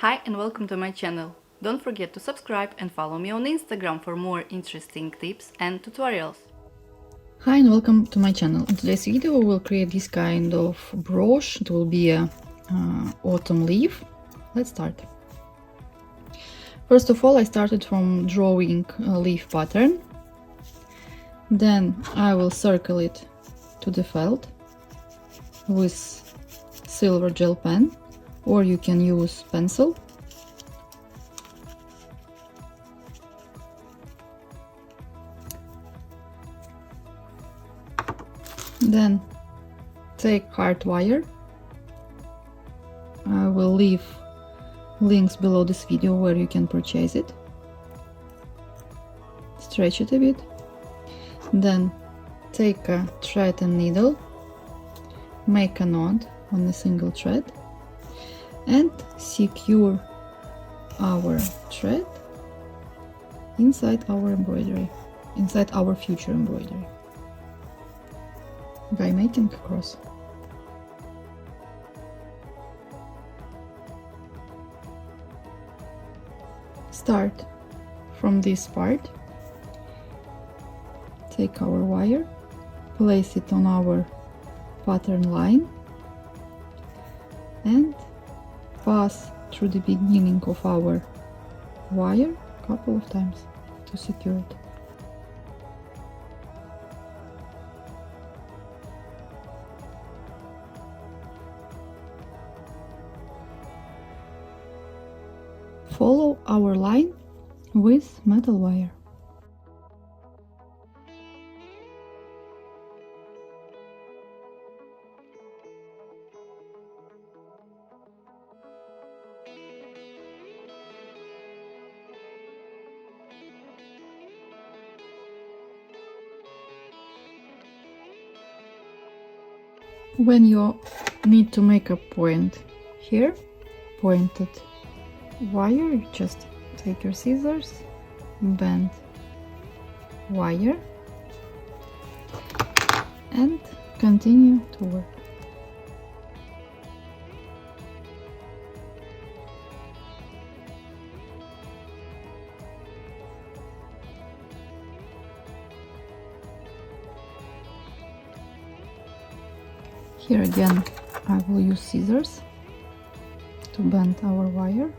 Hi and welcome to my channel. Don't forget to subscribe and follow me on Instagram for more interesting tips and tutorials. Hi and welcome to my channel. In today's video we will create this kind of brooch. It will be a autumn leaf. Let's start. First of all, I started from drawing a leaf pattern. Then I will circle it to the felt with silver gel pen, or you can use pencil. Then take hard wire. I will leave links below this video where you can purchase it. Stretch it a bit. Then take a thread and needle, make a knot on a single thread and secure our thread inside our embroidery, inside our future embroidery, by making a cross. Start from this part, take our wire, place it on our pattern line and pass through the beginning of our wire a couple of times to secure it. Follow our line with metal wire. When you need to make a point here, pointed wire, you just take your scissors, bend wire and continue to work. Here again I will use scissors to bend our wire.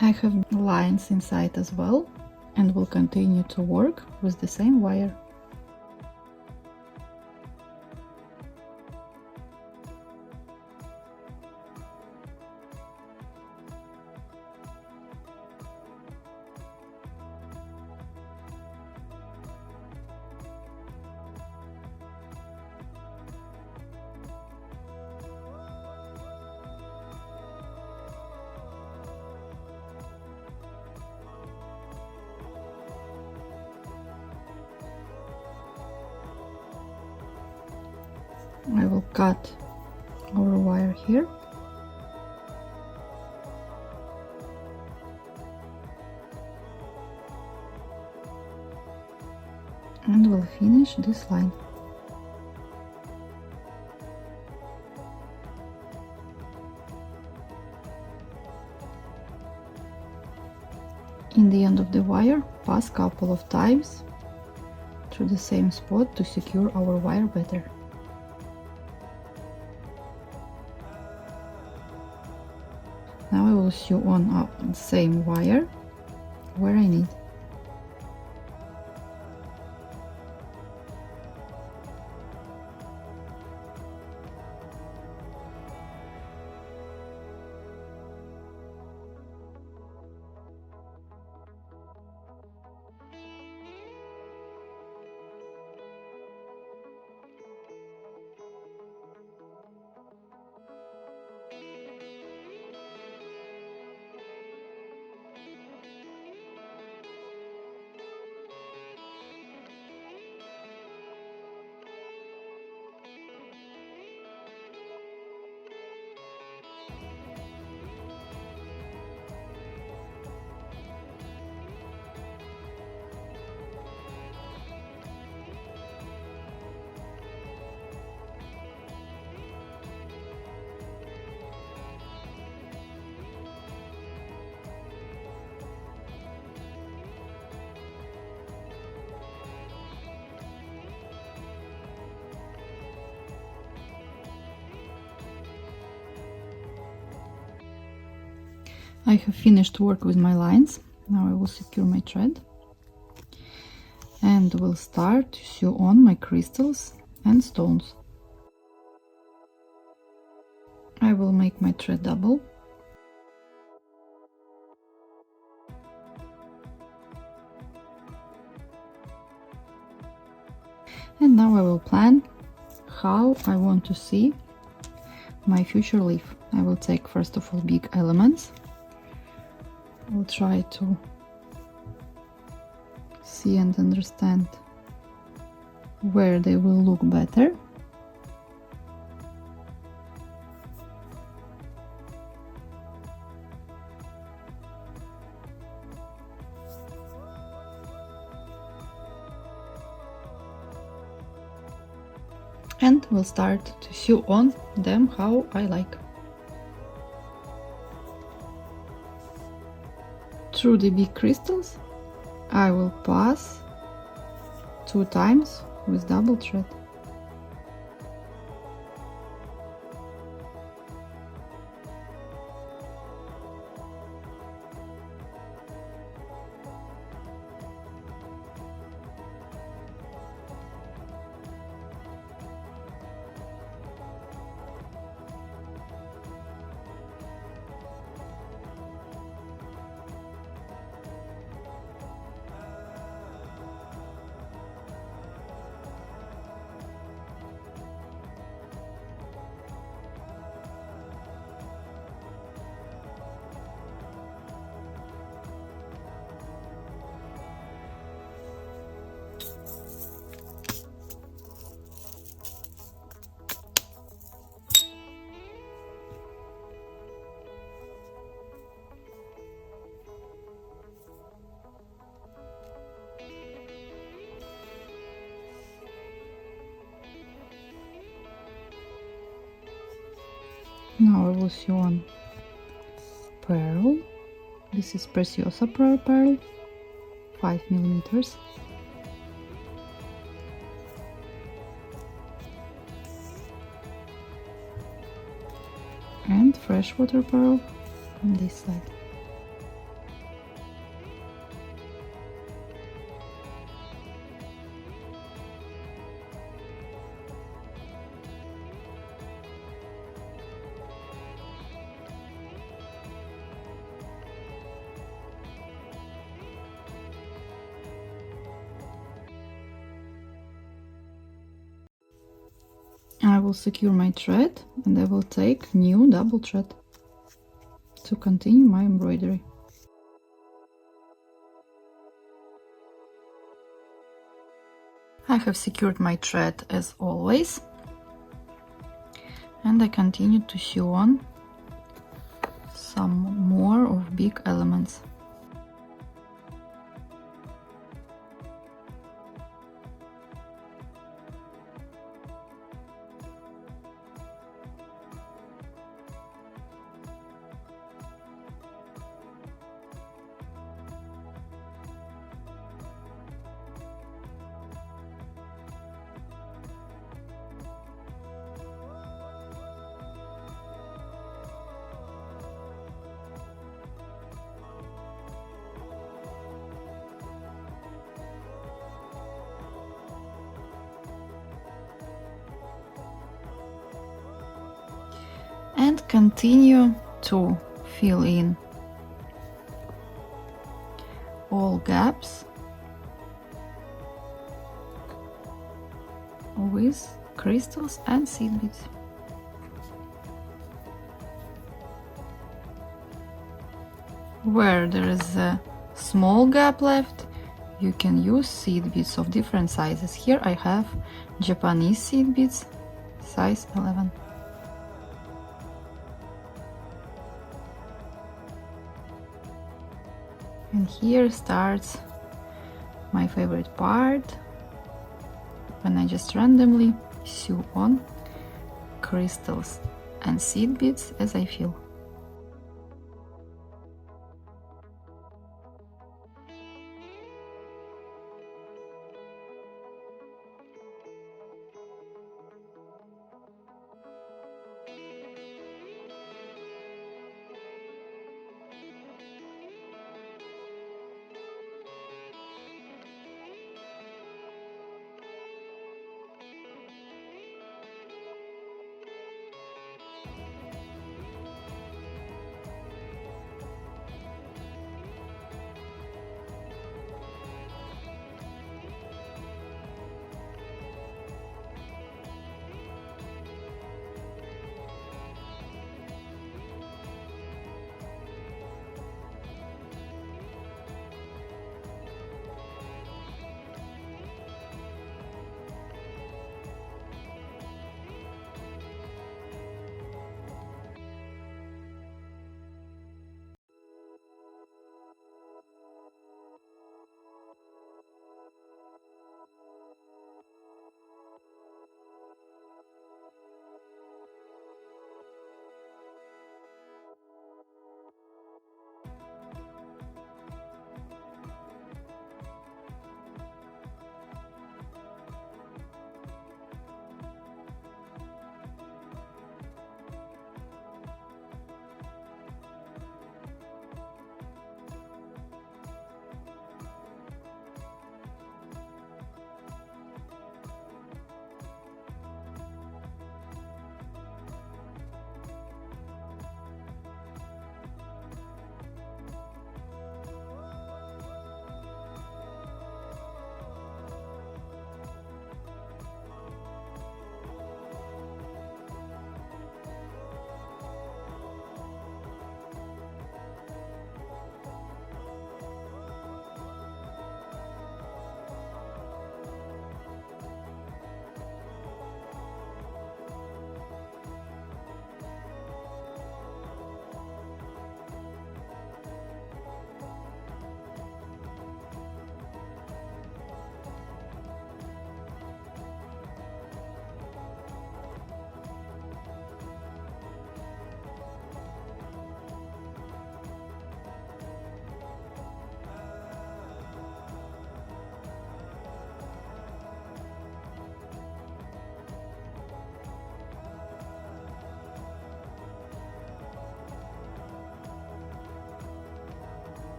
I have lines inside as well and will continue to work with the same wire. I will cut our wire here and we'll finish this line. In the end of the wire, pass couple of times through the same spot to secure our wire better. Now I will sew on the same wire where I need. I have finished work with my lines. Now I will secure my thread and will start to sew on my crystals and stones. I will make my thread double. And now I will plan how I want to see my future leaf. I will take first of all big elements. I will try to see and understand where they will look better. And we'll start to sew on them how I like. Through the big crystals I will pass 2 times with double thread. Now I will sew on pearl. This is Preciosa pearl, 5 millimeters. And freshwater pearl on this side. I will secure my thread and I will take new double thread to continue my embroidery. I have secured my thread as always and I continue to sew on some more of big elements. And continue to fill in all gaps with crystals and seed beads. Where there is a small gap left, you can use seed beads of different sizes. Here I have Japanese seed beads, size 11. And here starts my favorite part, when I just randomly sew on crystals and seed beads as I feel.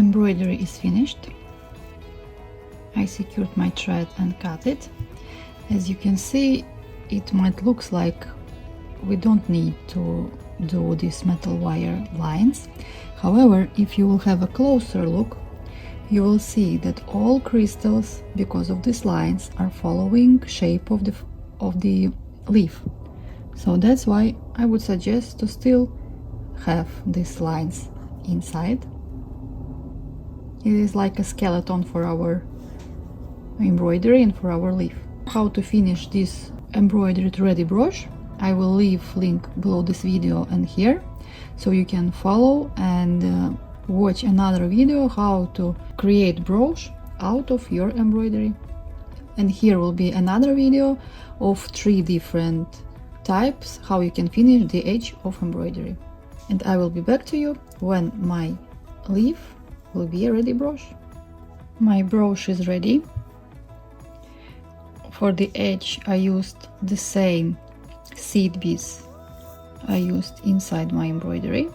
embroidery is finished. I secured my thread and cut it. As you can see, it might look like we don't need to do these metal wire lines. However, if you will have a closer look, you will see that all crystals, because of these lines, are following shape of the leaf. So that's why I would suggest to still have these lines inside. It is like a skeleton for our embroidery and for our leaf. How to finish this embroidered ready brooch, I will leave link below this video and here, so you can follow and watch another video how to create brooch out of your embroidery. And here will be another video of 3 different types how you can finish the edge of embroidery. And I will be back to you when my leaf will be a ready brooch. My brooch is ready. For the edge I used the same seed beads I used inside my embroidery.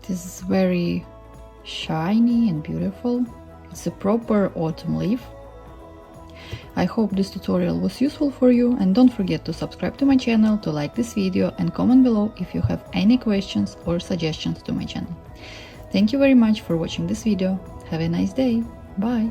It is very shiny and beautiful. It's a proper autumn leaf. I hope this tutorial was useful for you, and don't forget to subscribe to my channel, to like this video and comment below if you have any questions or suggestions to my channel. Thank you very much for watching this video. Have a nice day. Bye!